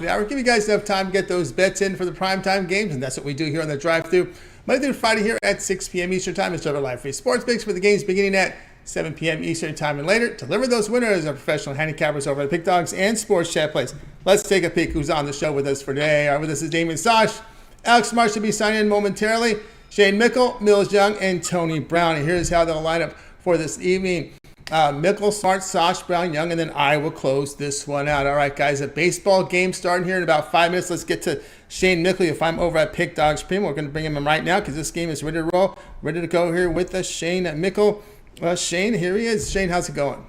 of the hour. Give you guys enough time to get those bets in for the primetime games, and that's what we do here on the drive-thru. Monday through Friday here at 6 p.m. Eastern Time. It's our live free sports picks for the games beginning at 7 p.m. Eastern Time and later. Deliver those winners are professional handicappers over at Pick Dogs and Sports Chat Plays. Let's take a peek who's on the show with us for today. All right, with us is Damian Sosh. Alex Smart should be signing in momentarily. Shane Mickle, Millz Young, and Tony Brown. And here's how they'll line up for this evening. Mickle, Smart, Sosh, Brown, Young, and then I will close this one out. All right, guys, a baseball game starting here in about 5 minutes. Let's get to Shane Mickle. If I'm over at Pick Dogs Premium, we're going to bring him in right now because this game is ready to roll. Ready to go here with Shane Mickle. Shane, here he is. Shane, how's it going?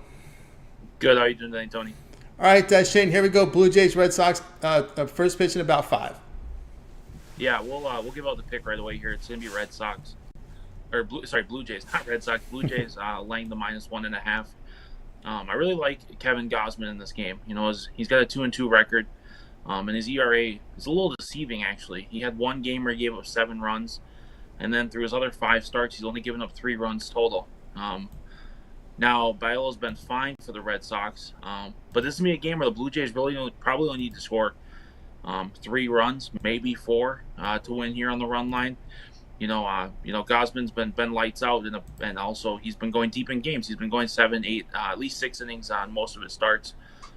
Good. How are you doing today, Tony? All right, Shane, here we go. Blue Jays, Red Sox, first pitch in about 5. Yeah, we'll give out the pick right away here. It's going to be Red Sox. Blue Jays, not Red Sox. Blue Jays laying the -1.5. I really like Kevin Gausman in this game. You know, he's got a 2-2 record, and his ERA is a little deceiving, actually. He had one game where he gave up 7 runs, and then through his other 5 starts, he's only given up 3 runs total. Now, Bailo's been fine for the Red Sox, but this is going to be a game where the Blue Jays probably only need to score 3 runs, maybe 4, to win here on the run line. You know, Gausman's been lights out, and also he's been going deep in games. He's been going 7, 8, at least 6 innings on most of his starts.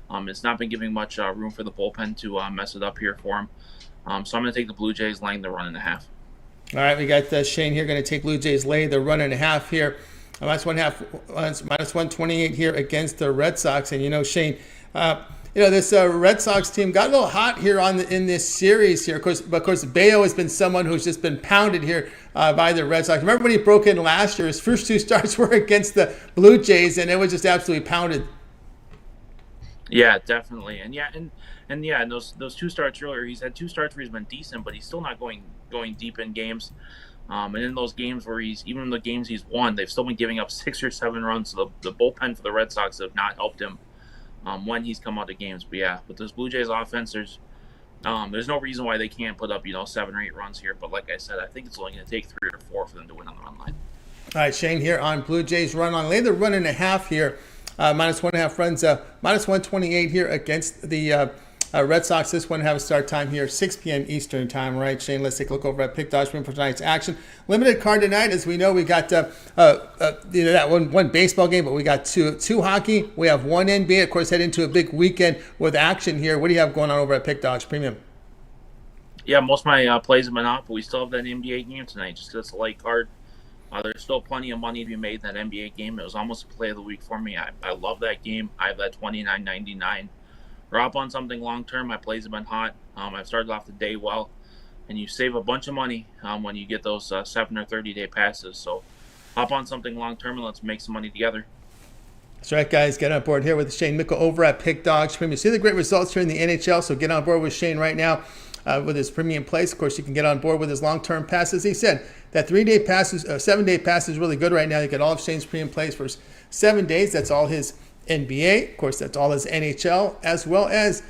It's not been giving much room for the bullpen to mess it up here for him. So I'm going to take the Blue Jays laying the 1.5. All right, we got Shane here going to take Blue Jays lay the 1.5 here. -128 here against the Red Sox. And, you know, Shane, this Red Sox team got a little hot here in this series here. Of course, Bayo has been someone who's just been pounded here by the Red Sox. Remember when he broke in last year? His first 2 starts were against the Blue Jays, and it was just absolutely pounded. Yeah, definitely. And those 2 starts earlier, he's had 2 starts where he's been decent, but he's still not going deep in games. And in those games where even in the games he's won, they've still been giving up 6 or 7 runs. So the bullpen for the Red Sox have not helped him when he's come out of games. But yeah, with this Blue Jays offense, there's no reason why they can't put up 7 or 8 runs here. But like I said, I think it's only going to take 3 or 4 for them to win on the run line. All right, Shane here on Blue Jays run line. Lay the 1.5 here. -1.5 runs. -128 here against the Red Sox. This one have a start time here, 6 p.m. Eastern Time. All right, Shane, let's take a look over at Pick Dogs for tonight's action. Limited card tonight. As we know, we got that one baseball game, but we got two hockey. We have 1 NBA. Of course, head into a big weekend with action here. What do you have going on over at Pick Dogs Premium? Yeah, most of my plays have been off, but we still have that NBA game tonight just because it's a light card. There's still plenty of money to be made in that NBA game. It was almost a play of the week for me. I love that game. I have that $29.99. Drop on something long-term. My plays have been hot. I've started off the day well. And you save a bunch of money when you get those 7 or 30-day passes. So hop on something long-term and let's make some money together. That's right, guys. Get on board here with Shane Mickle over at Pick Dogs Premium. See the great results here in the NHL, so get on board with Shane right now with his premium plays. Of course, you can get on board with his long-term passes. He said that 3-day passes, 7-day pass is really good right now. You get all of Shane's premium plays for 7 days. That's all his NBA, of course, that's all his NHL, as well as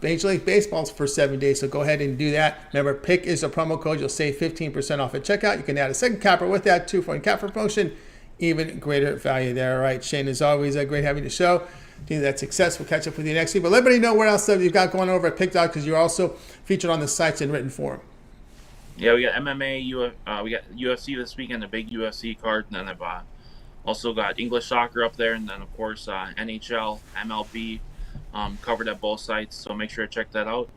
Major League Baseball's for 7 days. So go ahead and do that. Remember, PICK is a promo code. You'll save 15% off at checkout. You can add a second capper with that too for a capper promotion. Even greater value there. All right, Shane, as always, great having the show. Do that success. We'll catch up with you next week. But let everybody know what else you've got going on over at Pick Dog, because you're also featured on the sites in written form. Yeah, we got MMA, we got UFC this weekend, a big UFC card, and then I've also got English soccer up there, and then, of course, NHL, MLB covered at both sites. So make sure to check that out.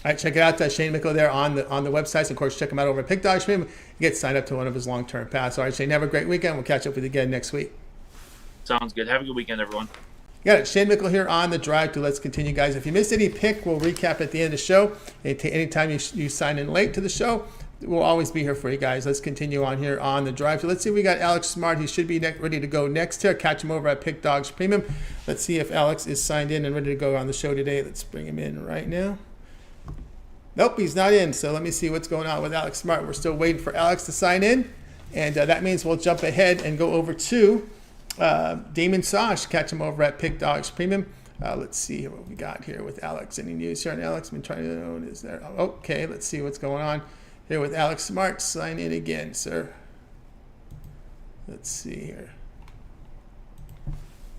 All right, check it out. Shane Mickle there on the websites. Of course, check him out over at Pick Dog Stream. Get signed up to one of his long-term pass. All right, Shane, have a great weekend. We'll catch up with you again next week. Sounds good. Have a good weekend, everyone. You got it. Shane Mickle here on the drive to Let's Continue, guys. If you missed any pick, we'll recap at the end of the show. Anytime you sign in late to the show, we'll always be here for you guys. Let's continue on here on the drive. So let's see if we got Alex Smart. He should be ready to go next here. Catch him over at Pick Dogs Premium. Let's see if Alex is signed in and ready to go on the show today. Let's bring him in right now. Nope, he's not in. So let me see what's going on with Alex Smart. We're still waiting for Alex to sign in. And that means we'll jump ahead and go over to Damian Sosh. Catch him over at Pick Dogs Premium. Let's see what we got here with Alex. Any news here on Alex? I've been trying to know. Is there? Okay, let's see what's going on here with Alex Smart. Sign in again, sir. Let's see here.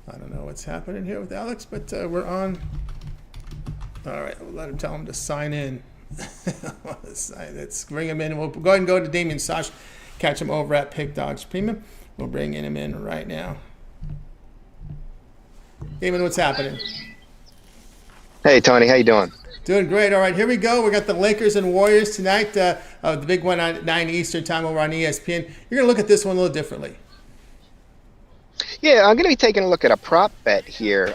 I don't know what's happening here with Alex, but we're on All right, we'll tell him to sign in. Let's bring him in. We'll go ahead and go to Damian Sosh, catch him over at Pick Dogs Premium. We'll bring him in right now. Damon, what's happening? Hey, Tony, how you doing? Doing great. All right, here we go. We got the Lakers and Warriors tonight. The big one at 9 Eastern time over on ESPN. You're going to look at this one a little differently. Yeah, I'm going to be taking a look at a prop bet here.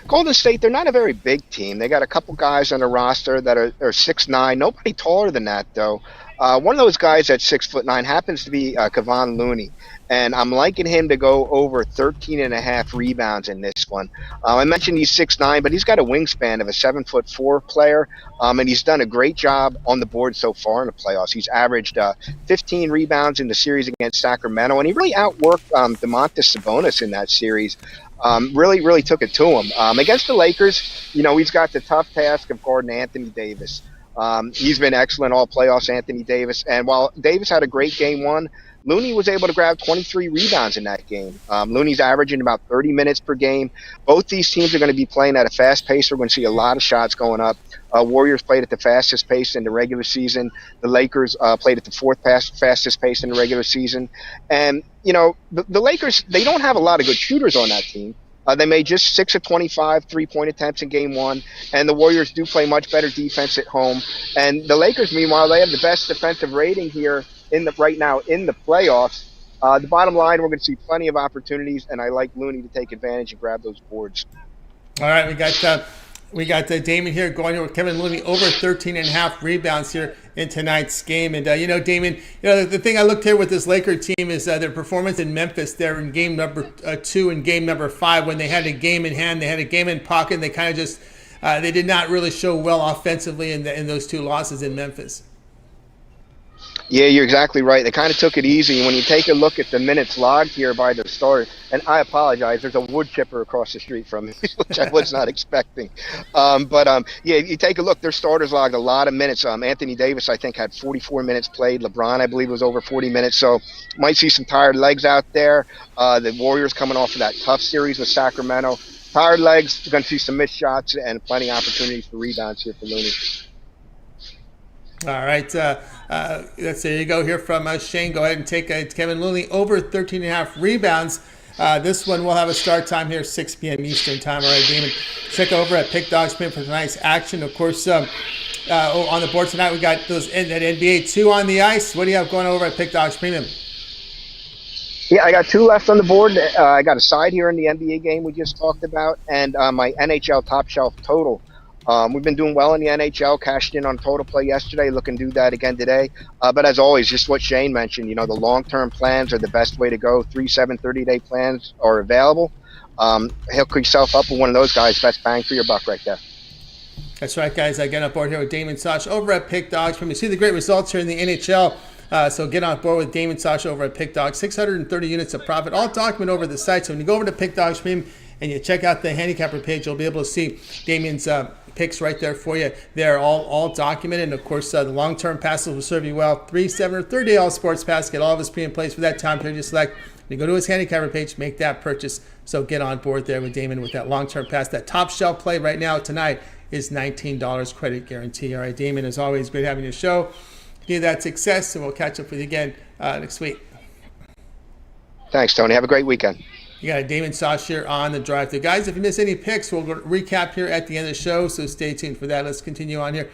Golden State, they're not a very big team. They got a couple guys on the roster that are 6'9". Nobody taller than that, though. One of those guys at 6'9" happens to be Kevon Looney. And I'm liking him to go over 13.5 rebounds in this one. I mentioned he's 6'9", but he's got a wingspan of a 7'4" player, and he's done a great job on the board so far in the playoffs. He's averaged 15 rebounds in the series against Sacramento, and he really outworked Domantas Sabonis in that series. Really took it to him. Against the Lakers, he's got the tough task of guarding Anthony Davis. He's been excellent all playoffs, Anthony Davis. And while Davis had a great game one, Looney was able to grab 23 rebounds in that game. Looney's averaging about 30 minutes per game. Both these teams are going to be playing at a fast pace. We're going to see a lot of shots going up. Warriors played at the fastest pace in the regular season. The Lakers played at the fourth fastest pace in the regular season. And, the Lakers, they don't have a lot of good shooters on that team. They made just 6 of 25 three-point attempts in game one, and the Warriors do play much better defense at home. And the Lakers, meanwhile, they have the best defensive rating here right now in the playoffs. The bottom line, we're going to see plenty of opportunities, and I like Looney to take advantage and grab those boards. All right, we got Damon here going here with Kevin Looney over 13.5 rebounds here in tonight's game. And, Damon, the thing I looked here with this Laker team is their performance in Memphis there in game number 2 and game number 5 when they had a game in hand, they had a game in pocket, and they kind of just they did not really show well offensively in those 2 losses in Memphis. Yeah, you're exactly right. They kind of took it easy. And when you take a look at the minutes logged here by the starter, and I apologize, there's a wood chipper across the street from me, which I was not expecting. You take a look. Their starters logged a lot of minutes. Anthony Davis, I think, had 44 minutes played. LeBron, I believe, was over 40 minutes. So might see some tired legs out there. The Warriors coming off of that tough series with Sacramento. Tired legs, you're going to see some missed shots and plenty of opportunities for rebounds here for Looney. All right, there you go here from Shane. Go ahead and take Kevin Looney over 13.5 rebounds. This one will have a start time here, 6 p.m. Eastern time. All right, Damon, check over at Pick Dogs Premium for tonight's action. Of course, on the board tonight, we got those that NBA 2 on the ice. What do you have going over at Pick Dogs Premium? Yeah, I got 2 left on the board. I got a side here in the NBA game we just talked about, and my NHL Top Shelf total. We've been doing well in the NHL, cashed in on total play yesterday, looking to do that again today. But as always, just what Shane mentioned, the long-term plans are the best way to go. 3, 7, 30-day plans are available. Hook yourself up with one of those guys, best bang for your buck right there. That's right, guys. I get on board here with Damian Sosh over at Pick Dogs. When you see the great results here in the NHL, so get on board with Damian Sosh over at Pick Dogs. 630 units of profit, all documented over the site. So when you go over to Pick Dogs Premium and you check out the handicapper page, you'll be able to see Damian's picks right there for you. They're all documented. And, of course, the long-term passes will serve you well. 3, 7, or 30-day all-sports pass. Get all of his premium plays for that time period you select. When you go to his handicapper page, make that purchase. So get on board there with Damon with that long-term pass. That top shelf play right now tonight is $19 credit guarantee. All right, Damon, as always, great having your show. Continue that success, and we'll catch up with you again next week. Thanks, Tony. Have a great weekend. You got Damian Sosh here on the drive through. Guys, if you miss any picks, we'll recap here at the end of the show, so stay tuned for that. Let's continue on here.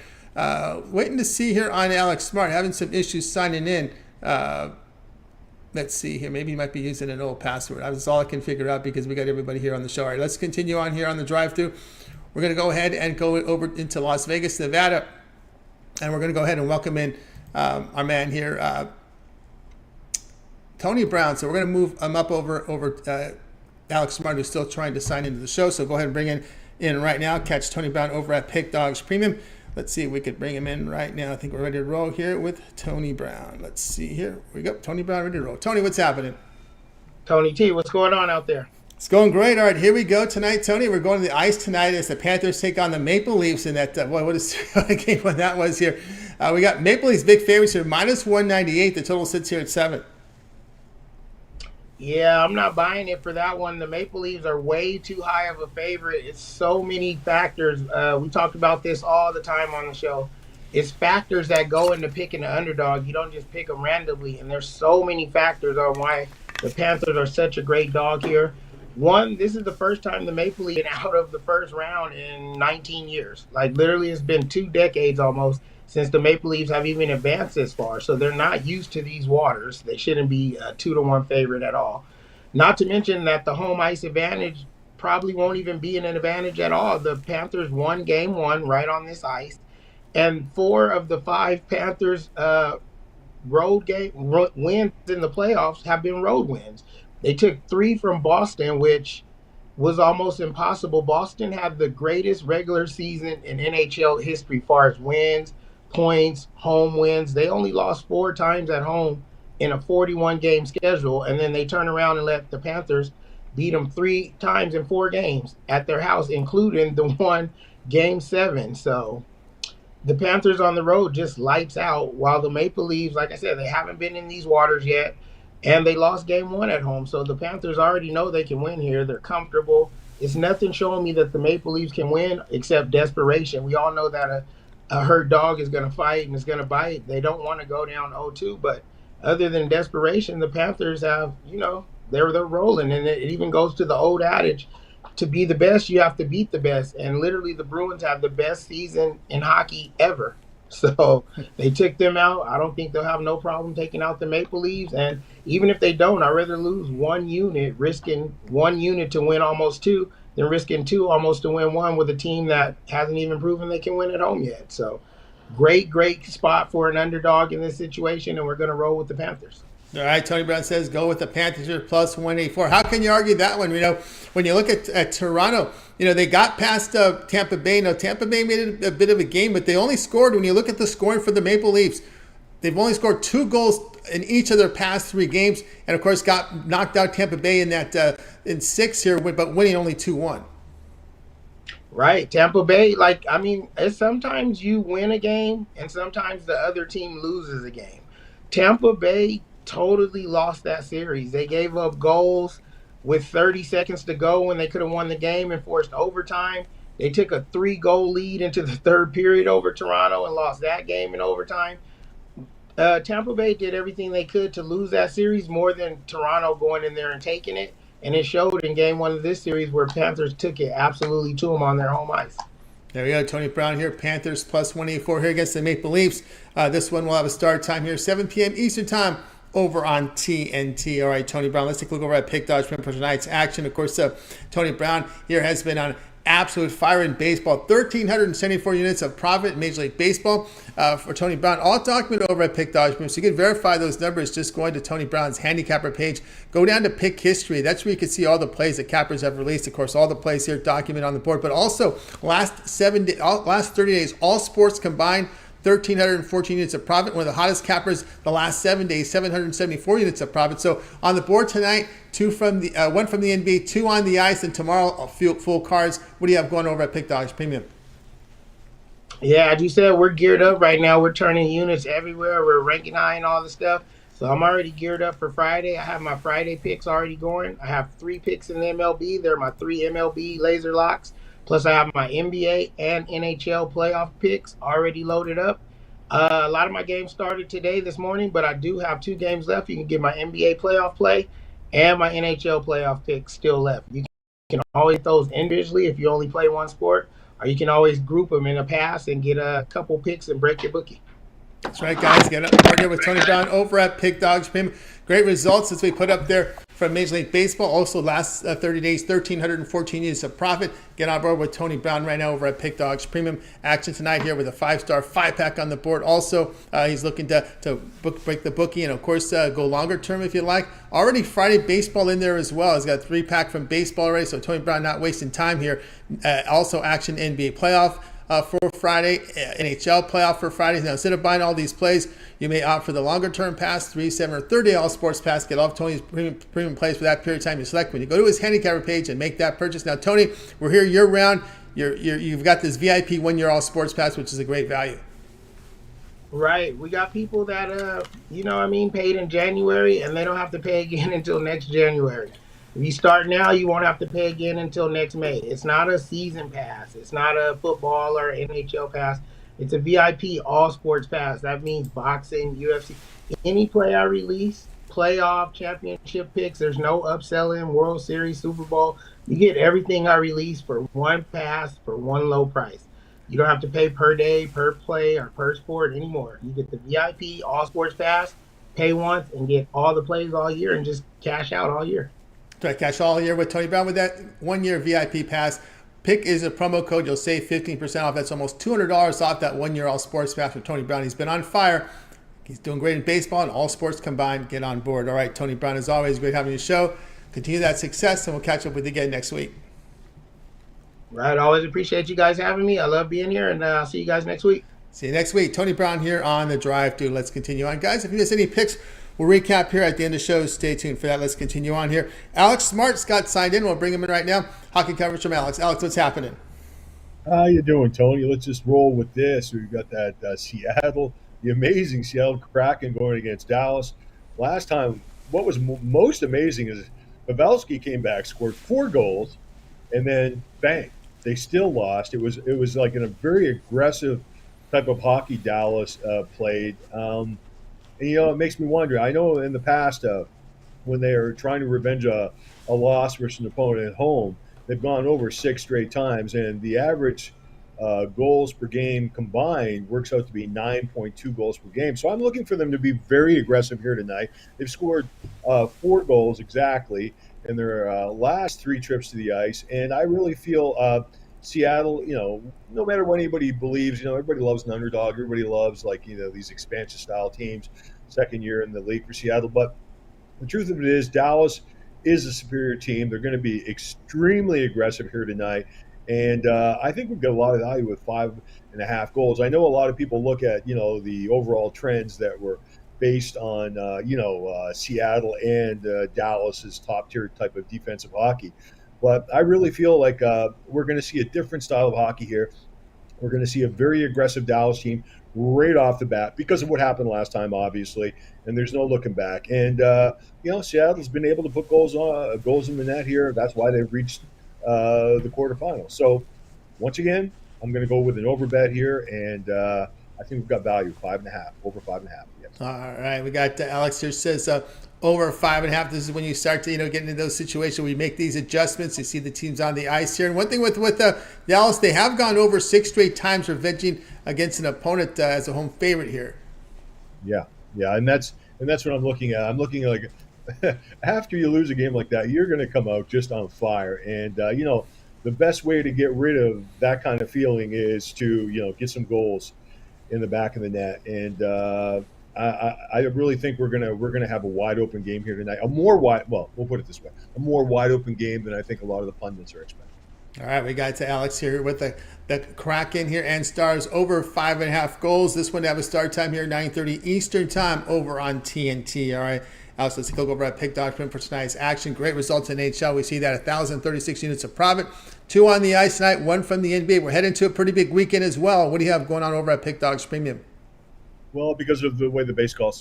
Waiting to see here on Alex Smart, having some issues signing in. Let's see here. Maybe he might be using an old password. That's all I can figure out because we got everybody here on the show. All right, let's continue on here on the drive through. We're going to go ahead and go over into Las Vegas, Nevada, and we're going to go ahead and welcome in our man here, Tony Brown. So we're going to move him up over Alex Smart, who's still trying to sign into the show. So go ahead and bring in right now. Catch Tony Brown over at Pick Dogs Premium. Let's see if we could bring him in right now. I think we're ready to roll here with Tony Brown. Let's see here. Here we go. Tony Brown ready to roll. Tony, what's happening? Tony T, what's going on out there? It's going great. All right, here we go tonight, Tony. We're going to the ice tonight as the Panthers take on the Maple Leafs in that, what a game when that was here. We got Maple Leafs big favorites here, minus 198. The total sits here at 7. Yeah, I'm not buying it for that one. The Maple Leafs are way too high of a favorite. It's so many factors. We talked about this all the time on the show. It's factors that go into picking the underdog. You don't just pick them randomly. And there's so many factors on why the Panthers are such a great dog here. One, this is the first time the Maple Leafs been out of the first round in 19 years. Like literally, it's been 2 decades almost since the Maple Leafs have even advanced this far. So they're not used to these waters. They shouldn't be a 2-1 favorite at all. Not to mention that the home ice advantage probably won't even be an advantage at all. The Panthers won game one right on this ice, and 4 of the 5 Panthers wins in the playoffs have been road wins. They took 3 from Boston, which was almost impossible. Boston had the greatest regular season in NHL history as far as wins, points, home wins. They only lost 4 times at home in a 41 game schedule, and then they turn around and let the Panthers beat them 3 times in 4 games at their house, including the one game 7. So the Panthers on the road just lights out, while the Maple Leafs, like I said, they haven't been in these waters yet, and they lost game 1 at home. So the Panthers already know they can win here. They're comfortable. It's nothing showing me that the Maple Leafs can win except desperation. We all know that a hurt dog is going to fight and is going to bite. They don't want to go down 0-2, but other than desperation, the Panthers have, they're rolling. And it even goes to the old adage, to be the best, you have to beat the best. And literally the Bruins have the best season in hockey ever. So they took them out. I don't think they'll have no problem taking out the Maple Leafs. And even if they don't, I'd rather lose 1 unit, risking 1 unit to win almost 2, than risking 2 almost to win 1 with a team that hasn't even proven they can win at home yet. So great spot for an underdog in this situation, and we're going to roll with the Panthers. All right, Tony Brown says go with the Panthers here plus 184. How can you argue that one? When you look at Toronto, they got past Tampa Bay. Now, Tampa Bay made it a bit of a game, but they only scored, when you look at the scoring for the Maple Leafs, they've only scored 2 goals in each of their past 3 games, and of course got knocked out Tampa Bay in that in 6 here, but winning only 2-1. Right. Tampa Bay, sometimes you win a game and sometimes the other team loses a game. Tampa Bay totally lost that series. They gave up goals with 30 seconds to go when they could have won the game and forced overtime. They took a 3-goal lead into the 3rd period over Toronto and lost that game in overtime. Tampa Bay did everything they could to lose that series, more than Toronto going in there and taking it. And it showed in game 1 of this series where Panthers took it absolutely to them on their home ice. There we go. Tony Brown here. Panthers plus 184 here against the Maple Leafs. This one will have a start time here, 7 p.m. Eastern time over on TNT. All right, Tony Brown, let's take a look over at Pick Dodge for tonight's action. Of course, Tony Brown here has been on absolute fire in baseball. 1,374 units of profit in Major League Baseball for Tony Brown. All documented over at Pick Dodge. So you can verify those numbers just going to Tony Brown's handicapper page. Go down to Pick History. That's where you can see all the plays that cappers have released. Of course, all the plays here documented on the board. But also, last 30 days, all sports combined, 1,314 units of profit. One of the hottest cappers the last 7 days, 774 units of profit. So on the board tonight, 1 from the NBA, 2 on the ice, and tomorrow full cards. What do you have going over at Pick Dodge Premium? Yeah, as you said, we're geared up right now. We're turning units everywhere. We're ranking high and all the stuff. So I'm already geared up for Friday. I have my Friday picks already going. I have 3 picks in the MLB. They're my 3 MLB laser locks. Plus, I have my NBA and NHL playoff picks already loaded up. A lot of my games started this morning, but I do have 2 games left. You can get my NBA playoff play and my NHL playoff picks still left. You can always those individually if you only play one sport, or you can always group them in a pass and get a couple picks and break your bookie. That's right, guys. Get up here with Tony Brown over at Pick Dodge Premium. Great results as we put up there from Major League Baseball. Also, last 30 days, 1,314 units of profit. Get on board with Tony Brown right now over at Pick Dodge Premium. Action tonight here with a 5-star 5-pack on the board. Also, he's looking to break the bookie and, of course, go longer term if you like. Already Friday baseball in there as well. He's got a 3-pack from baseball already, so Tony Brown not wasting time here. Also, action NBA playoff for Friday, NHL playoff for Friday. Now, instead of buying all these plays, you may opt for the longer term pass, 3, 7, or 30-day all sports pass. Get off Tony's premium plays for that period of time you select when you go to his handicapper page and make that purchase. Now, Tony, we're here year round. You've got this VIP 1-year all sports pass, which is a great value. Right. We got people that paid in January and they don't have to pay again until next January. If you start now, you won't have to pay again until next May. It's not a season pass. It's not a football or NHL pass. It's a VIP all sports pass. That means boxing, UFC, any play I release, playoff, championship picks. There's no upselling, World Series, Super Bowl. You get everything I release for one pass for one low price. You don't have to pay per day, per play, or per sport anymore. You get the VIP All Sports Pass, pay once, and get all the plays all year and just cash out all year. Try to cash all year with Tony Brown with that 1 year VIP pass. Pick is a promo code. You'll save 15% off. That's almost $200 off that 1 year all sports pass with Tony Brown. He's been on fire. He's doing great in baseball and all sports combined. Get on board. All right, Tony Brown, as always, great having you show. Continue that success, and we'll catch up with you again next week. Right. Always appreciate you guys having me. I love being here, and I'll see you guys next week. See you next week. Tony Brown here on The Drive, dude. Let's continue on. Guys, if you miss any picks, we'll recap here at the end of the show. Stay tuned for that. Let's continue on here. Alex Smart's got signed in. We'll bring him in right now. Hockey coverage from Alex. Alex, what's happening? How you doing, Tony? Let's just roll with this. We've got that Seattle, the amazing Seattle Kraken going against Dallas. Last time, what was most amazing is Pavelski came back, scored 4 goals, and then bang, they still lost. It was like in a very aggressive type of hockey Dallas played. And, it makes me wonder. I know in the past when they are trying to revenge a loss versus an opponent at home, they've gone over 6 straight times, and the average goals per game combined works out to be 9.2 goals per game. So I'm looking for them to be very aggressive here tonight. They've scored 4 goals exactly in their last 3 trips to the ice, and I really feel Seattle, no matter what anybody believes, everybody loves an underdog. Everybody loves these expansion style teams, second year in the league for Seattle. But the truth of it is Dallas is a superior team. They're going to be extremely aggressive here tonight. And I think we've got a lot of value with 5.5 goals. I know a lot of people look at, the overall trends that were based on, Seattle and Dallas's top tier type of defensive hockey. But I really feel like we're going to see a different style of hockey here. We're going to see a very aggressive Dallas team right off the bat because of what happened last time, obviously, and there's no looking back. And, Seattle's been able to put goals in the net here. That's why they've reached the quarterfinals. So, once again, I'm going to go with an over bet here, and I think we've got value, 5.5, over 5.5. Yes. All right, we got Alex here says over 5.5. This is when you start to get into those situations where you make these adjustments. You see the teams on the ice here. And one thing with Dallas, they have gone over 6 straight times revenging against an opponent as a home favorite here. Yeah, and that's what I'm looking at. I'm looking like after you lose a game like that, you're going to come out just on fire. And the best way to get rid of that kind of feeling is to get some goals in the back of the net. And I really think we're gonna have a wide open game here tonight. We'll put it this way: a more wide open game than I think a lot of the pundits are expecting. All right, we got to Alex here with the Kraken here and Stars over 5.5 goals. This one to have a start time here, 9:30 Eastern time over on TNT. All right, Alex, let's take a look over at pick.com for tonight's action. Great results in NHL. We see that 1,036 units of profit, 2 on the ice tonight, 1 from the NBA. We're heading to a pretty big weekend as well. What do you have going on over at Pick Dogs Premium? Well, because of the way the baseball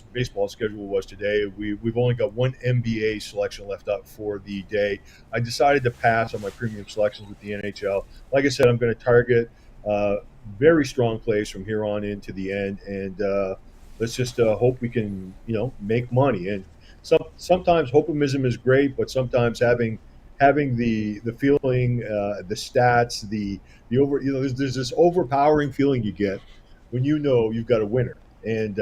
schedule was today, we've only got 1 NBA selection left up for the day. I decided to pass on my premium selections with the NHL. Like I said, I'm going to target very strong plays from here on into the end, and let's just hope we can, make money. And sometimes hopemism is great, but sometimes having the feeling, the stats, the over, there's this overpowering feeling you get when you've got a winner. And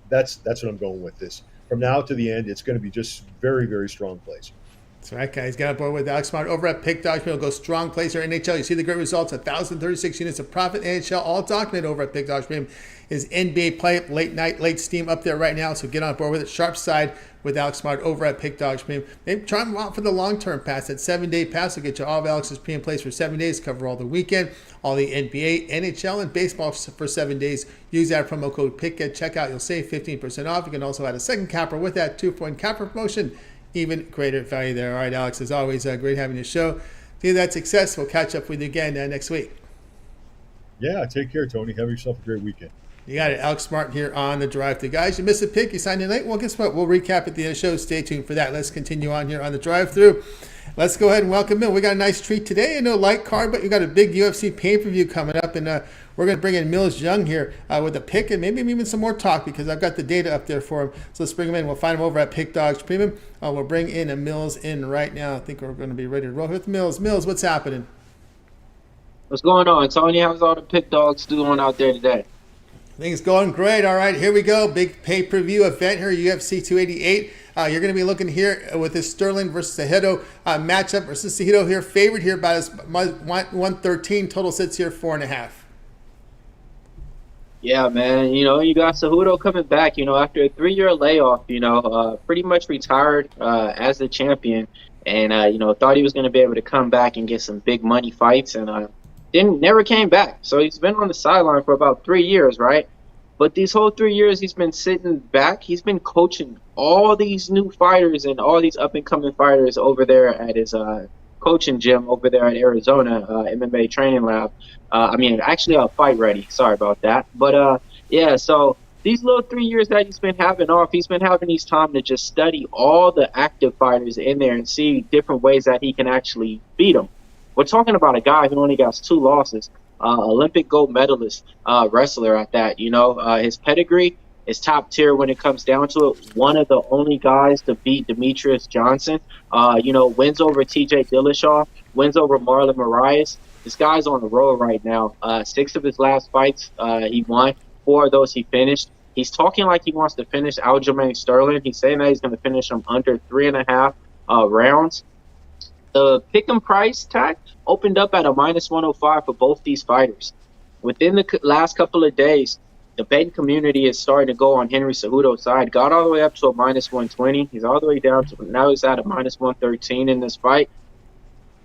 that's what I'm going with this. From now to the end, it's going to be just very, very strong plays. That's right, guys. Got on board with Alex Smart over at Pick Dogs. We'll go strong plays here in NHL. You see the great results, 1,036 units of profit. NHL all documented over at Pick Dogs Premium is NBA play, late night, late steam up there right now. So get on board with it. Sharp side with Alex Smart over at Pick Dogs Premium. Maybe try them out for the long-term pass. That 7-day pass will get you all of Alex's premium plays for 7 days. Cover all the weekend, all the NBA, NHL, and baseball for 7 days. Use that promo code PICK at checkout. You'll save 15% off. You can also add a second capper with that 2-point capper promotion. Even greater value there. All right, Alex, as always, great having you show. See that success. We'll catch up with you again next week. Yeah, take care, Tony. Have yourself a great weekend. You got it, Alex Smart here on the Drive Thru. Guys, you missed a pick, you signed in late. Well, guess what? We'll recap at the end of the show. Stay tuned for that. Let's continue on here on the Drive Thru. Let's go ahead and welcome in. We got a nice treat today. I know light card, but we got a big UFC pay-per-view coming up, and we're going to bring in Millz Young here with a pick and maybe even some more talk because I've got the data up there for him. So let's bring him in. We'll find him over at Pick Dogs Premium. We'll bring in a Millz in right now. I think we're going to be ready to roll with Millz. Millz, what's happening? What's going on, Tony? How's all the Pick Dogs doing out there today? Things going great. All right, here we go. Big pay-per-view event here, UFC 288. You're going to be looking here with this Sterling versus Cejudo matchup versus Cejudo here. Favored here by 113. Total sits here 4.5. Yeah, man. You got Cejudo coming back, after a 3-year layoff, pretty much retired as the champion. And, thought he was going to be able to come back and get some big money fights. And never came back. So he's been on the sideline for about 3 years, right? But these whole 3 years he's been sitting back. He's been coaching all these new fighters and all these up-and-coming fighters over there at his coaching gym over there at Arizona MMA training lab. Fight Ready. Sorry about that. But, so these little 3 years that he's been having off, he's been having his time to just study all the active fighters in there and see different ways that he can actually beat them. We're talking about a guy who only got 2 losses. Olympic gold medalist, wrestler at that. His pedigree is top tier when it comes down to it. One of the only guys to beat Demetrius Johnson. Wins over TJ Dillashaw, wins over Marlon Moraes. This guy's on the road right now. 6 of his last fights he won. 4 of those he finished. He's talking like he wants to finish Aljamain Sterling. He's saying that he's going to finish him under 3.5 rounds. The pick'em price tag opened up at a -105 for both these fighters. Within the last couple of days, the betting community is starting to go on Henry Cejudo's side. Got all the way up to a -120. He's all the way down to now he's at a -113 in this fight.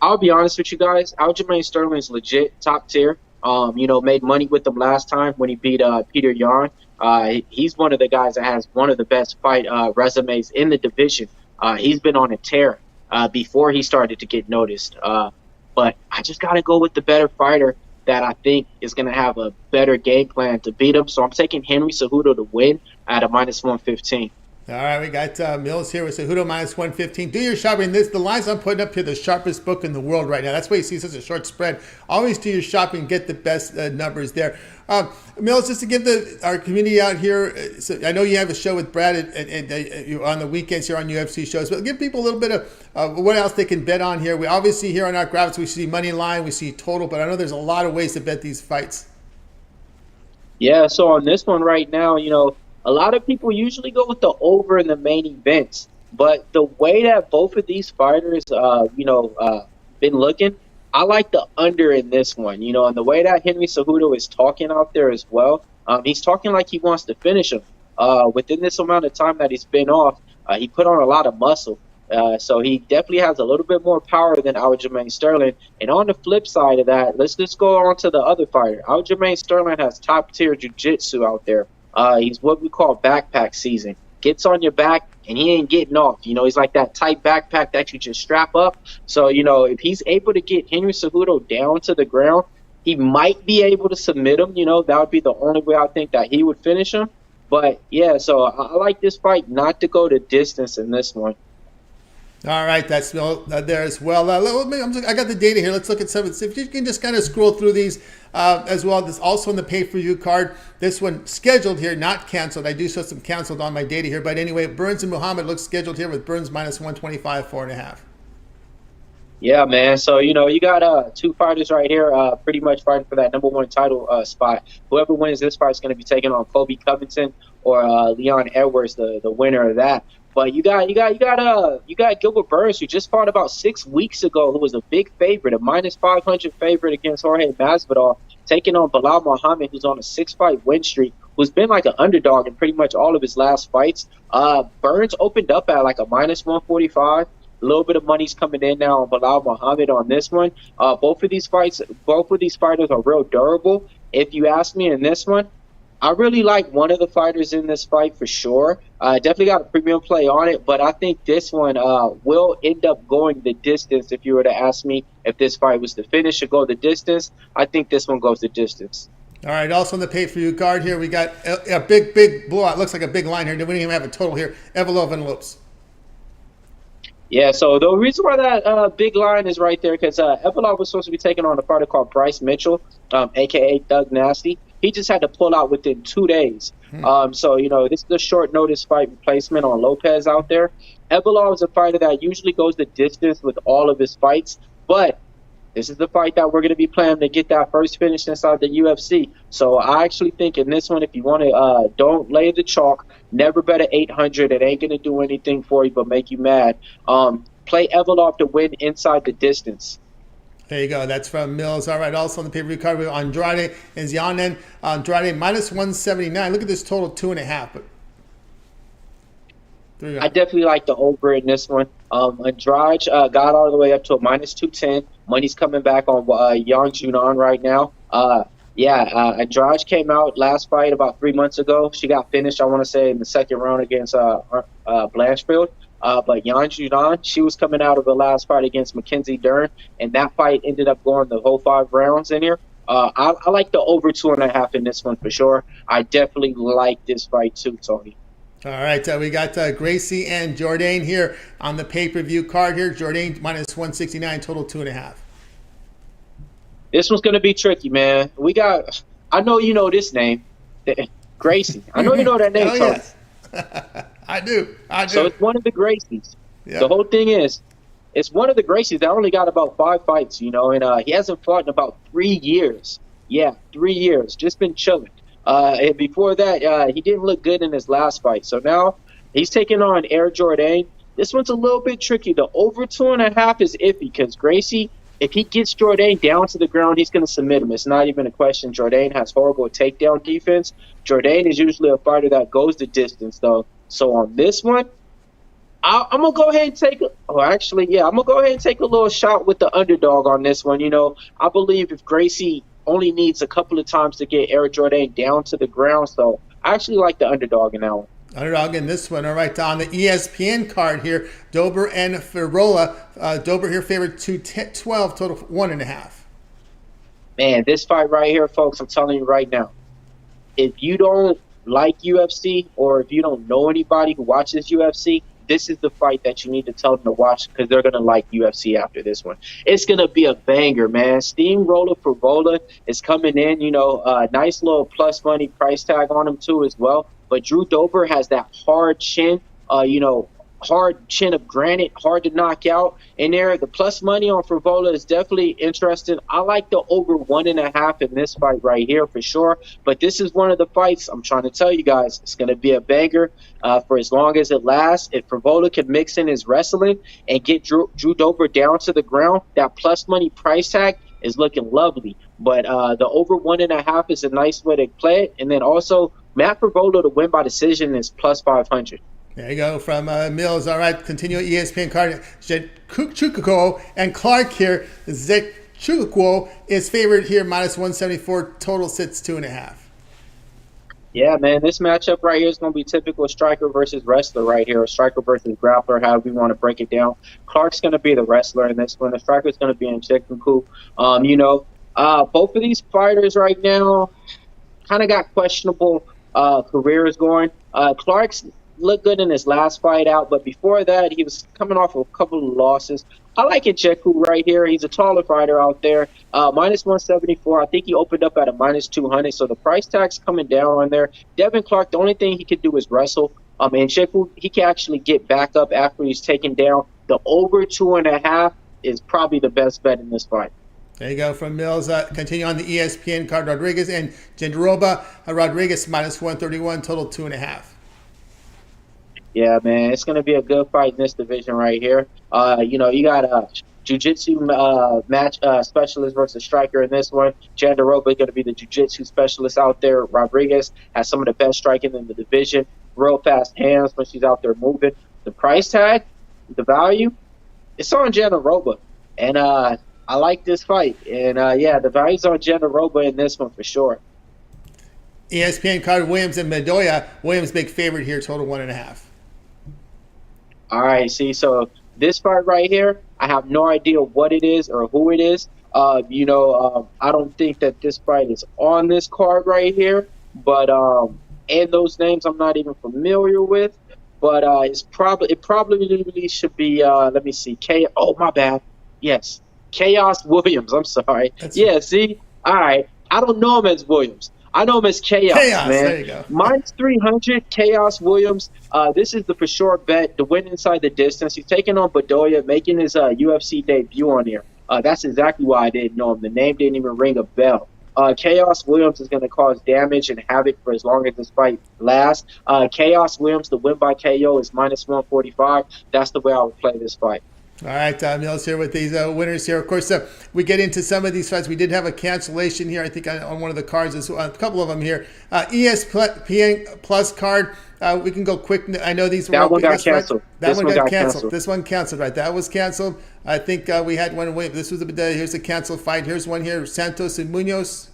I'll be honest with you guys. Aljamain Sterling is legit top tier. Made money with him last time when he beat Peter Yan. He's one of the guys that has one of the best fight resumes in the division. He's been on a tear before he started to get noticed. But I just got to go with the better fighter that I think is going to have a better game plan to beat him. So I'm taking Henry Cejudo to win at a -115. All right, we got Millz here with Cejudo -115. Do your shopping. The lines I'm putting up here, the sharpest book in the world right now. That's why you see such a short spread. Always do your shopping, get the best numbers there. Millz, just to give our community out here, so I know you have a show with Brad on the weekends here on UFC shows, but give people a little bit of what else they can bet on here. We obviously here on our graphics, we see money line, we see total, but I know there's a lot of ways to bet these fights. Yeah, so on this one right now, a lot of people usually go with the over in the main events, but the way that both of these fighters, been looking, I like the under in this one, and the way that Henry Cejudo is talking out there as well. He's talking like he wants to finish him. Within this amount of time that he's been off, he put on a lot of muscle. So he definitely has a little bit more power than Aljamain Sterling. And on the flip side of that, let's just go on to the other fighter. Aljamain Sterling has top-tier jiu-jitsu out there. He's what we call backpack season. Gets on your back, and he ain't getting off. He's like that tight backpack that you just strap up. So, if he's able to get Henry Cejudo down to the ground, he might be able to submit him. That would be the only way I think that he would finish him. But, yeah, so I like this fight not to go the distance in this one. All right, that's there as well. I got the data here. Let's look at some. If you can just kind of scroll through these as well. This also on the pay-per-view card. This one scheduled here, not canceled. I do show some canceled on my data here. But anyway, Burns and Muhammad looks scheduled here with Burns -125, 4.5. Yeah, man. So, you got 2 fighters right here pretty much fighting for that number 1 title spot. Whoever wins this fight is going to be taking on Colby Covington or Leon Edwards, the winner of that. But you got Gilbert Burns, who just fought about 6 weeks ago, who was a big favorite, a -500 favorite against Jorge Masvidal, taking on Bilal Muhammad, who's on a 6-fight win streak, who's been like an underdog in pretty much all of his last fights. Burns opened up at like a -145. A little bit of money's coming in now on Bilal Muhammad on this one. Both of these fighters are real durable. If you ask me in this one, I really like one of the fighters in this fight for sure. Definitely got a premium play on it, but I think this one will end up going the distance. If you were to ask me if this fight was to finish or go the distance, I think this one goes the distance. All right, also on the pay-per-view card here, we got a big blowout. Looks like a big line here. We didn't even have a total here. Evolov and Lopes. Yeah, so the reason why that big line is right there, because Evolov was supposed to be taking on a fighter called Bryce Mitchell, a.k.a. Thug Nasty. He just had to pull out within 2 days. So, this is a short notice fight replacement on Lopez out there. Evolov is a fighter that usually goes the distance with all of his fights, but this is the fight that we're going to be playing to get that first finish inside the UFC. So I actually think in this one, if you want to, don't lay the chalk. Never bet at 800. It ain't going to do anything for you but make you mad. Play Evolov to win inside the distance. There you go. That's from Millz. All right. Also on the pay-per-view card, we have Andrade and Zianen. Andrade minus 179. Look at this total, 2.5. But I definitely like the over in this one. Andrade got all the way up to a minus 210. Money's coming back on Yang Junan right now. Andrade came out last fight about 3 months ago. She got finished, I want to say, in the second round against Blanchfield. But Yang Junan, she was coming out of the last fight against Mackenzie Dern, and that fight ended up going the whole 5 rounds in here. I like the over 2.5 in this one for sure. I definitely like this fight too, Tony. All right, we got Gracie and Jourdain here on the pay-per-view card here. Jourdain minus 169, total 2.5. This one's going to be tricky, man. I know you know this name, Gracie. I know you know that name, oh, Tony. Yes. I do. So it's one of the Gracies. Yeah. The whole thing is, it's one of the Gracies that only got about 5 fights, and he hasn't fought in about 3 years. Yeah, 3 years. Just been chilling. And before that, he didn't look good in his last fight. So now he's taking on Air Jourdain. This one's a little bit tricky. The over 2.5 is iffy because Gracie, if he gets Jourdain down to the ground, he's going to submit him. It's not even a question. Jourdain has horrible takedown defense. Jourdain is usually a fighter that goes the distance, though. So on this one, I'm gonna go ahead and take I'm gonna go ahead and take a little shot with the underdog on this one. I believe if Gracie only needs a couple of times to get Air Jourdain down to the ground, so I actually like the underdog in that one. Underdog in this one. All right, on the ESPN card here, Dober and Firola. Dober here favored 212, total 1.5. Man, this fight right here, folks, I'm telling you right now, if you don't like UFC or if you don't know anybody who watches UFC, this is the fight that you need to tell them to watch because they're going to like UFC after this one. It's going to be a banger, man. Steamroller Firola is coming in, nice little plus money price tag on him too as well. But Drew Dober has that hard chin, hard chin of granite, hard to knock out in there. The plus money on Firola is definitely interesting. I like the over 1.5 in this fight right here for sure. But this is one of the fights I'm trying to tell you guys. It's going to be a banger for as long as it lasts. If Firola can mix in his wrestling and get Drew Dober down to the ground, that plus money price tag is looking lovely. But the over 1.5 is a nice way to play it. And then also Matt Firola to win by decision is plus 500. There you go from Millz. All right, continue ESPN card. Zechukwo and Clark here. Zechukwo is favored here, minus 174. Total sits 2.5. Yeah, man, this matchup right here is going to be typical striker versus wrestler right here, or striker versus grappler, however you want to break it down. Clark's going to be the wrestler in this one. The striker's going to be in Zechukwo. Both of these fighters right now kind of got questionable careers going. Clark's looked good in his last fight out, but before that, he was coming off of a couple of losses. I like Nchekwu right here. He's a taller fighter out there. Minus 174. I think he opened up at a minus 200, so the price tag's coming down on there. Devin Clark, the only thing he could do is wrestle. And Nchekwu, he can actually get back up after he's taken down. The over 2.5 is probably the best bet in this fight. There you go from Millz. Continue on the ESPN card. Rodriguez and Jandiroba. Rodriguez minus 131, total 2.5. Yeah, man, it's going to be a good fight in this division right here. You got a jiu-jitsu match specialist versus striker in this one. Jandiroba is going to be the jiu-jitsu specialist out there. Rodriguez has some of the best striking in the division. Real fast hands when she's out there moving. The price tag, the value, it's on Jandiroba. And I like this fight. And, the value's on Jandiroba in this one for sure. ESPN card, Williams and Bedoya. Williams big favorite here, total 1.5. All right, so this fight right here, I have no idea what it is or who it is. I don't think that this fight is on this card right here, but and those names I'm not even familiar with. But it probably should be let me see. Oh, my bad. Yes. Chaos Williams. I'm sorry. Yeah, see? All right. I don't know him as Williams. I know him as Chaos, man. There you go. Minus 300, Chaos Williams. This is the for sure bet to win inside the distance. He's taking on Bedoya, making his UFC debut on here. That's exactly why I didn't know him. The name didn't even ring a bell. Chaos Williams is going to cause damage and havoc for as long as this fight lasts. Chaos Williams, the win by KO, is minus 145. That's the way I would play this fight. All right, Millz here with these winners here. Of course, we get into some of these fights. We did have a cancellation here, I think, on one of the cards. A couple of them here. ESPN Plus card. We can go quick. I know these were that one got canceled. That one got canceled. This one canceled, right? That was canceled. I think we had one. This was here's a canceled fight. Here's one here. Santos and Munoz.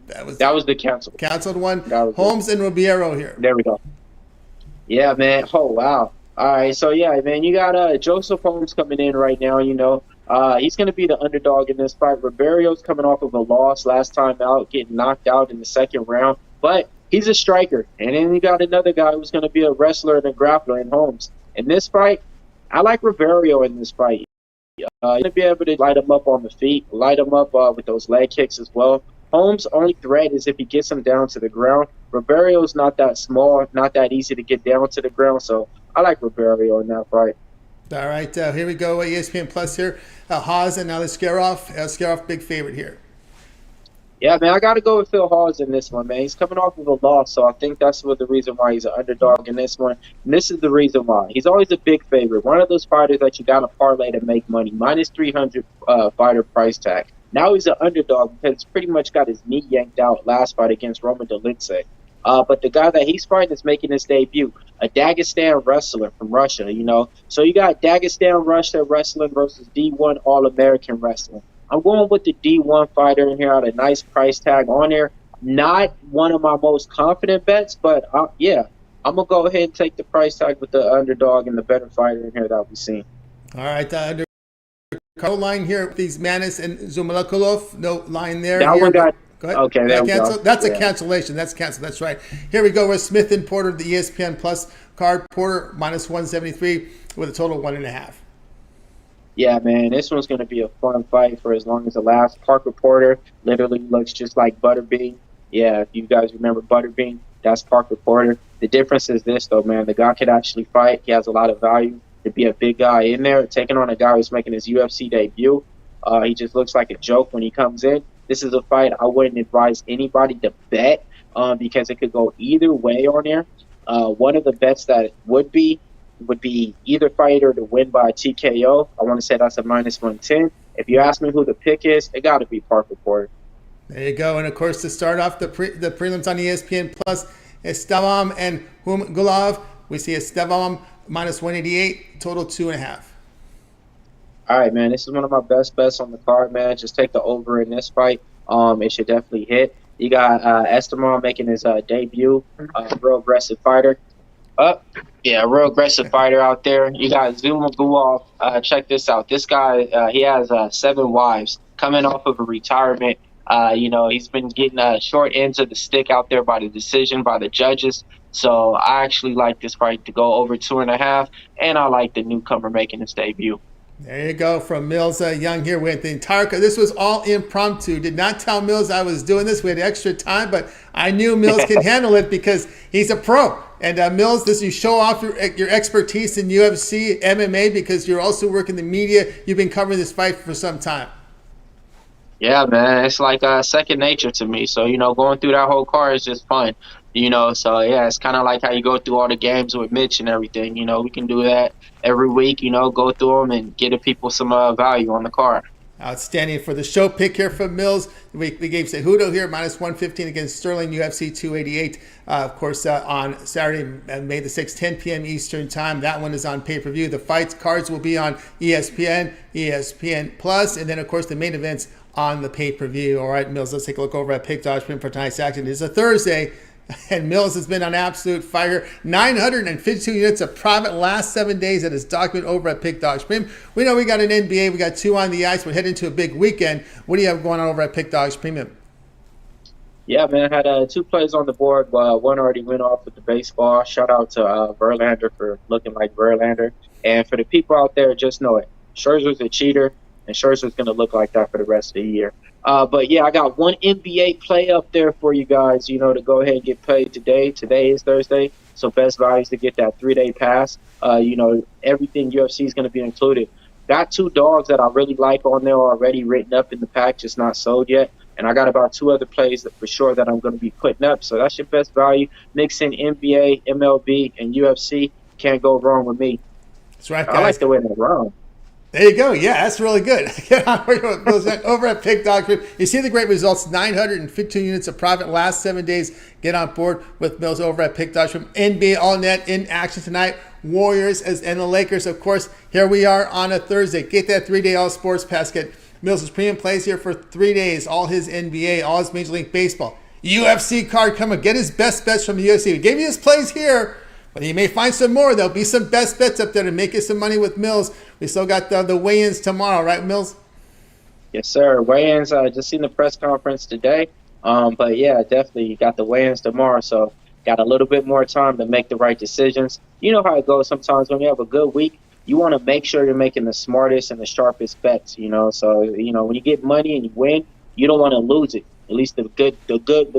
That was the canceled one. Holmes and Ribeiro here. There we go. Yeah, man. Oh, wow. All right, so yeah, man, you got Joseph Holmes coming in right now. He's going to be the underdog in this fight. Ribeiro's coming off of a loss last time out, getting knocked out in the second round, but he's a striker. And then you got another guy who's going to be a wrestler and a grappler in Holmes. In this fight, I like Ribeiro in this fight. You're going to be able to light him up on the feet, light him up with those leg kicks as well. Holmes' only threat is if he gets him down to the ground. Ribeiro's not that small, not that easy to get down to the ground, so I like Ribeiro in that fight. All right, here we go. ESPN Plus here. Haas and Aliskerov. Aliskerov, big favorite here. Yeah, man, I got to go with Phil Hawes in this one, man. He's coming off of a loss, so I think that's the reason why he's an underdog in this one. And this is the reason why. He's always a big favorite. One of those fighters that you got to parlay to make money. Minus 300 fighter price tag. Now he's an underdog because he's pretty much got his knee yanked out last fight against Roman Dolidze. But the guy that he's fighting is making his debut, a Dagestan wrestler from Russia, So you got Dagestan Russia wrestling versus D1 All-American wrestling. I'm going with the D1 fighter in here at a nice price tag on here. Not one of my most confident bets, but yeah, I'm going to go ahead and take the price tag with the underdog and the better fighter in here that we've seen. All right, no line here with these Manis and Zumalakulov. No line there. That one got... Go ahead. Okay, there we go. That's a cancellation. That's canceled. That's right. Here we go with Smith and Porter, the ESPN Plus card. Porter minus 173 with a total of 1.5. Yeah, man, this one's going to be a fun fight for as long as it lasts. Parker Porter literally looks just like Butterbean. Yeah, if you guys remember Butterbean, that's Parker Porter. The difference is this, though, man. The guy can actually fight. He has a lot of value to be a big guy in there, taking on a guy who's making his UFC debut. He just looks like a joke when he comes in. This is a fight I wouldn't advise anybody to bet because it could go either way on here. One of the bets that would be either fighter to win by a TKO. I want to say that's a minus 110. If you ask me who the pick is, it got to be Parker Porter. There you go. And, of course, to start off the prelims on ESPN Plus, Estevam and Humgulov. We see Estevam minus 188, total 2.5. All right, man, this is one of my best bets on the card, man. Just take the over in this fight. It should definitely hit. You got Esteban making his debut, real aggressive fighter. Real aggressive fighter out there. You got Zumagulov. Check this out. This guy, he has 7 wives coming off of a retirement. He's been getting short ends of the stick out there by the decision, by the judges. So I actually like this fight to go over 2.5, and I like the newcomer making his debut. There you go, from Millz Young here with the entire. This was all impromptu. Did not tell Millz I was doing this. We had extra time, but I knew Millz can handle it because he's a pro. And Millz, you show off your expertise in UFC, MMA, because you're also working the media. You've been covering this fight for some time. Yeah, man, it's like second nature to me. So, going through that whole card is just fun. So yeah, it's kind of like how you go through all the games with Mitch and everything. We can do that every week, go through them and get people some value on the card. Outstanding. For the show pick here from Millz, we gave Cejudo here minus 115 against Sterling, UFC 288. Of course, on Saturday, May the 6th, 10 p.m. Eastern time. That one is on pay-per-view. The fights cards will be on ESPN, ESPN Plus, and then, of course, the main events on the pay-per-view. All right, Millz, let's take a look over at Pick Dodge Print for tonight's action. It's a Thursday. And Millz has been on absolute fire. 952 units of profit last 7 days at his document over at Pick Dogs Premium. We know we got an NBA. We got 2 on the ice. We're heading into a big weekend. What do you have going on over at Pick Dogs Premium? Yeah, man, I had 2 plays on the board. One already went off with the baseball. Shout out to Verlander for looking like Verlander. And for the people out there, just know it. Scherzer's a cheater, and Scherzer's going to look like that for the rest of the year. But, yeah, I got one NBA play up there for you guys, to go ahead and get paid today. Today is Thursday, so best values to get that 3-day pass. Everything UFC is going to be included. Got 2 dogs that I really like on there already written up in the pack, just not sold yet. And I got about 2 other plays that for sure that I'm going to be putting up. So that's your best value. Mixing NBA, MLB, and UFC. Can't go wrong with me. That's right, guys. I like the way they're wrong. There you go. Yeah, that's really good. Over at Pick Dog Group, you see the great results. 915 units of profit last 7 days. Get on board with Millz over at Pick Dog Group. NBA All Net in action tonight. Warriors and the Lakers, of course. Here we are on a Thursday. Get that 3-day All Sports Pass. Get Millz' premium plays here for 3 days. All his NBA, all his Major League Baseball. UFC card coming. Get his best bets from the UFC. We gave you his plays here. But you may find some more. There'll be some best bets up there to make you some money with Millz. We still got the weigh-ins tomorrow, right, Millz? Yes, sir. Weigh-ins. Just seen the press conference today. But, yeah, definitely you got the weigh-ins tomorrow. So got a little bit more time to make the right decisions. You know how it goes sometimes when you have a good week. You want to make sure you're making the smartest and the sharpest bets, So, when you get money and you win, you don't want to lose it. At least the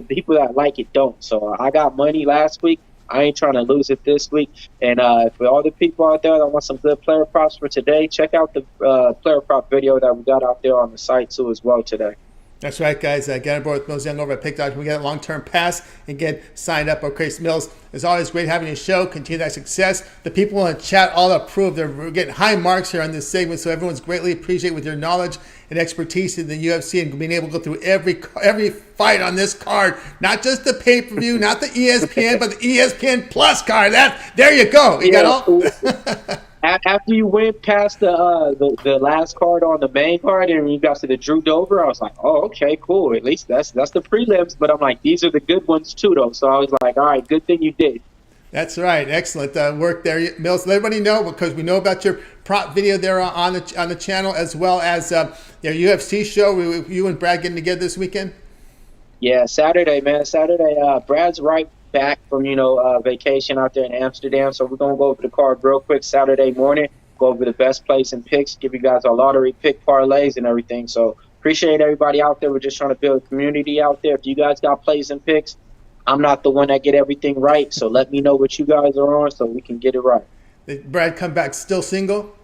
people that like it don't. So I got money last week. I ain't trying to lose it this week. And for all the people out there that want some good player props for today, check out the player prop video that we got out there on the site too as well today. That's right, guys. Get on board with Millz Young over at Pick Dog. We got a long-term pass and get signed up. Okay, Millz, it's always great having your show. Continue that success. The people in the chat all approve. We're getting high marks here on this segment, so everyone's greatly appreciated with your knowledge and expertise in the UFC and being able to go through every fight on this card. Not just the pay-per-view, not the ESPN, but the ESPN Plus card. There you go. You got all. After you went past the last card on the main card and you got to the Drew Dober, I was like, oh, okay, cool. At least that's the prelims. But I'm like, these are the good ones too, though. So I was like, all right, good thing you did. That's right. Excellent work there, Millz. Let everybody know because we know about your prop video there on the channel as well as your UFC show. You and Brad getting together this weekend? Yeah, Saturday, man. Saturday. Brad's right back from vacation out there in Amsterdam, so we're gonna go over the card real quick Saturday morning, go over the best plays and picks, give you guys our lottery pick parlays and everything. So appreciate everybody out there. We're just trying to build a community out there. If you guys got plays and picks, I'm not the one that get everything right, so let me know what you guys are on so we can get it right. Did Brad come back still single?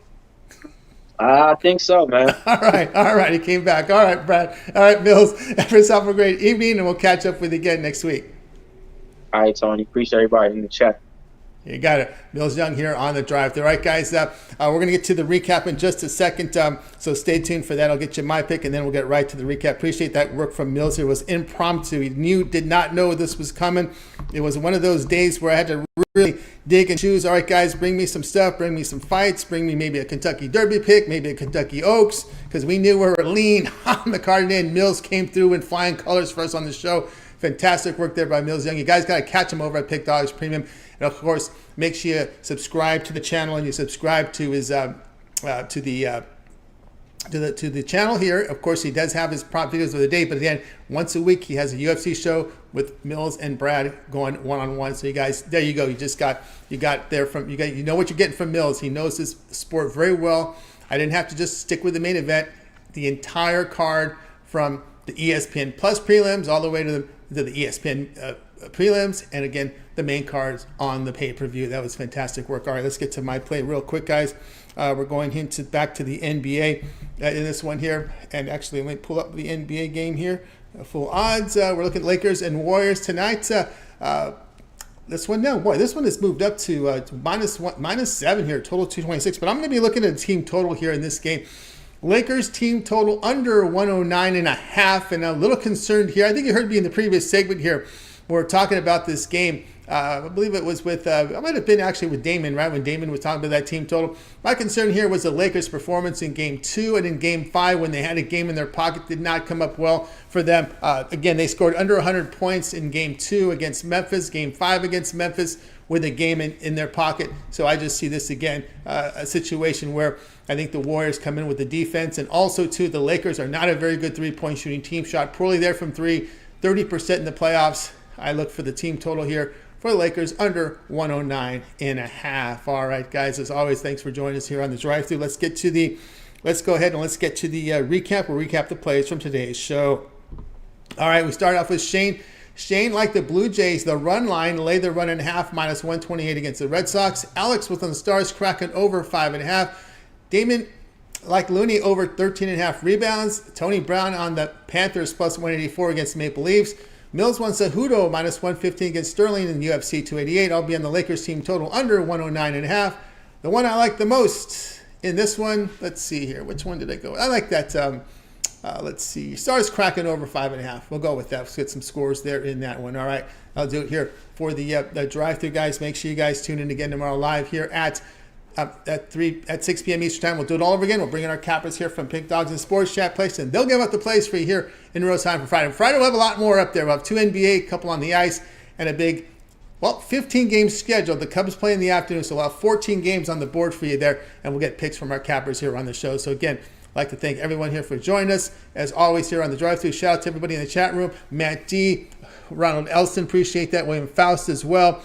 I think so, man. All right, he came back. All right, Brad. All right, Millz, have yourself a great evening, and we'll catch up with you again next week. All right, Tony. Appreciate everybody in the chat. You got it. Millz Young here on the drive. All right, guys, we're going to get to the recap in just a second, so stay tuned for that. I'll get you my pick, and then we'll get right to the recap. Appreciate that work from Millz here. It was impromptu. He did not know this was coming. It was one of those days where I had to really dig and choose. All right, guys, bring me some stuff. Bring me some fights. Bring me maybe a Kentucky Derby pick, maybe a Kentucky Oaks, because we knew we were lean on the card today, and Millz came through in flying colors for us on the show. Fantastic work there by Millz Young. You guys got to catch him over at Pick Dogs Premium. And of course, make sure you subscribe to the channel and you subscribe to his to the channel here. Of course, he does have his prop videos of the day, but again, once a week he has a UFC show with Millz and Brad going one-on-one. So you guys, there you go. You know what you're getting from Millz. He knows this sport very well. I didn't have to just stick with the main event. The entire card from the ESPN Plus prelims all the way to the ESPN prelims, and again the main cards on the pay-per-view. That was fantastic work. All right, let's get to my play real quick, guys. We're going back to the NBA in this one here, and actually let me pull up the NBA game here. Full odds. We're looking at Lakers and Warriors tonight. This one has moved up to -7 here, total 226. But I'm going to be looking at the team total here in this game. Lakers team total under 109.5, and a little concerned here. I think you heard me in the previous segment here. We're talking about this game. I believe it was with, it might have been actually with Damon, right? When Damon was talking about that team total. My concern here was the Lakers' performance in Game 2 and in Game 5 when they had a game in their pocket did not come up well for them. Again, they scored under 100 points in Game 2 against Memphis, Game 5 against Memphis with a game in their pocket. So I just see this again, a situation where I think the Warriors come in with the defense. And also, too, the Lakers are not a very good three-point shooting team. Shot poorly there from three, 30% in the playoffs. I look for the team total here for the Lakers under 109.5. All right, guys, as always, thanks for joining us here on the drive-thru. Let's go ahead and let's get to the recap. We'll recap the plays from today's show. All right, we start off with Shane. Shane, like the Blue Jays, the run line, lay the run in half, minus 128 against the Red Sox. Alex was on the Stars, cracking over 5.5. Damon, like Looney, over 13.5 rebounds. Tony Brown on the Panthers, plus 184 against the Maple Leafs. Millz won Cejudo, minus 115 against Sterling in UFC 288. I'll be on the Lakers team total under 109.5. The one I like the most in this one, let's see here. Which one did I go? I like that. Let's see. Stars cracking over 5.5. We'll go with that. Let's get some scores there in that one. All right. I'll do it here for the drive-thru, guys. Make sure you guys tune in again tomorrow live here at 6 p.m. Eastern time. We'll do it all over again. We'll bring in our cappers here from Pink Dogs and Sports Chat Place, and they'll give out the plays for you here in real time for Friday. Friday, we'll have a lot more up there. We'll have 2 NBA, a couple on the ice, and a big, 15 games scheduled. The Cubs play in the afternoon, so we'll have 14 games on the board for you there, and we'll get picks from our cappers here on the show. So again, I'd like to thank everyone here for joining us. As always, here on the drive-thru, shout out to everybody in the chat room. Matt D, Ronald Elston, appreciate that. William Faust as well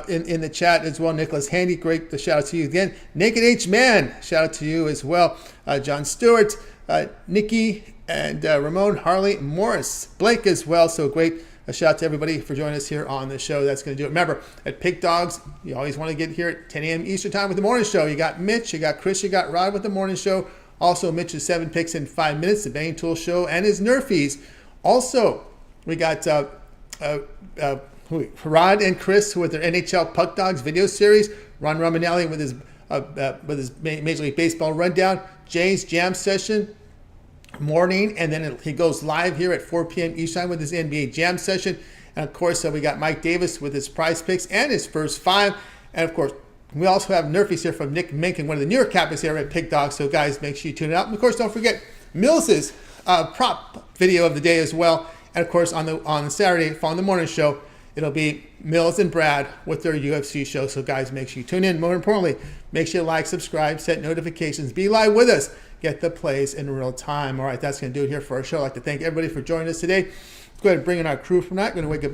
in the chat as well. Nicholas Handy, great to shout out to you again. Naked H Man, shout out to you as well. John Stewart, Nikki, and Ramon, Harley, Morris, Blake as well. So great. A shout out to everybody for joining us here on the show. That's going to do it. Remember, at Pig Dogs, you always want to get here at 10 a.m. Eastern time with the morning show. You got Mitch, you got Chris, you got Rod with the morning show. Also, Mitch's 7 picks in 5 minutes, the Bang Tool Show, and his Nerfies. Also, we got Rod and Chris with their NHL Puck Dogs video series. Ron Romanelli with his Major League Baseball rundown. Jay's Jam Session morning, and then he goes live here at 4 p.m. Eastern time with his NBA Jam Session. And of course, we got Mike Davis with his prize picks and his first 5. And of course, we also have Nerfies here from Nick Minkin, one of the New York Captains here at Pig Dog. So guys, make sure you tune it out. And of course, don't forget Millz's prop video of the day as well. And of course, on Saturday, following the morning show, it'll be Millz and Brad with their UFC show. So guys, make sure you tune in. More importantly, make sure you like, subscribe, set notifications, be live with us, get the plays in real time. All right, that's going to do it here for our show. I'd like to thank everybody for joining us today. Let's go ahead and bring in our crew from that. Going to wake up.